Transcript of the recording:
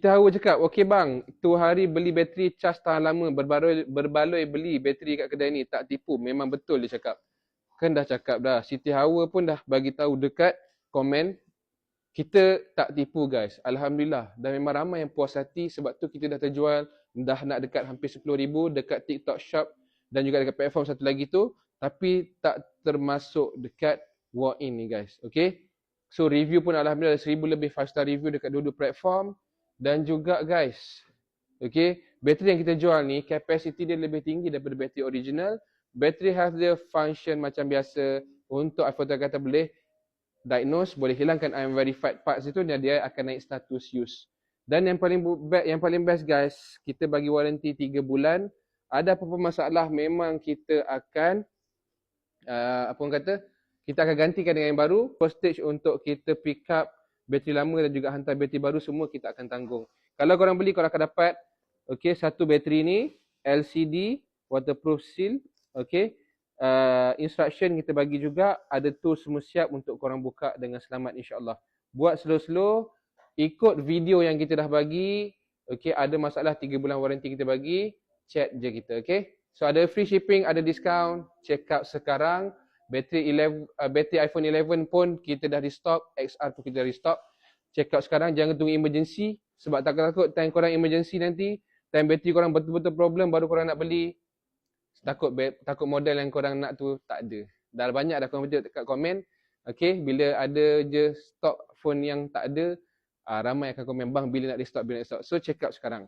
Siti Hawa cakap, okey bang, tu hari beli bateri cas tahan lama, berbaloi beli bateri kat kedai ni, tak tipu. Memang betul dia cakap. Kan dah cakap dah. Siti Hawa pun dah bagi tahu dekat komen, kita tak tipu guys. Alhamdulillah. Dan memang ramai yang puas hati sebab tu kita dah terjual, dah nak dekat hampir 10,000 dekat TikTok Shop dan juga dekat platform satu lagi tu. Tapi tak termasuk dekat walk-in ni guys. Okay. So review pun Alhamdulillah 1,000 lebih 5-star review dekat dua-dua platform. Dan juga guys, okay, bateri yang kita jual ni, capacity dia lebih tinggi daripada bateri original. Bateri have the function macam biasa untuk iPhone kata boleh diagnose, boleh hilangkan unverified parts itu dan dia akan naik status use. Dan yang paling best guys, kita bagi warranty 3 bulan. Ada apa-apa masalah memang kita akan kita akan gantikan dengan yang baru. Postage untuk kita pick up bateri lama dan juga hantar bateri baru semua kita akan tanggung. Kalau korang beli, korang akan dapat satu bateri ni LCD waterproof seal. Instruction kita bagi juga, ada tools semua siap untuk korang buka dengan selamat insya-Allah. Buat slow-slow, ikut video yang kita dah bagi. Ada masalah 3 bulan warranty kita bagi, chat je kita. So ada free shipping, ada discount, check out sekarang. Bateri iPhone 11 pun kita dah restock, XR pun kita dah restock. Check out sekarang, jangan tunggu emergency. Sebab takut time korang emergency nanti, time bateri korang betul-betul problem baru korang nak beli. Takut model yang korang nak tu tak ada. Dah banyak dah korang baca dekat komen. Bila ada je stok phone yang tak ada, ramai akan komen, bang bila nak restock, bila nak restock. So check out sekarang.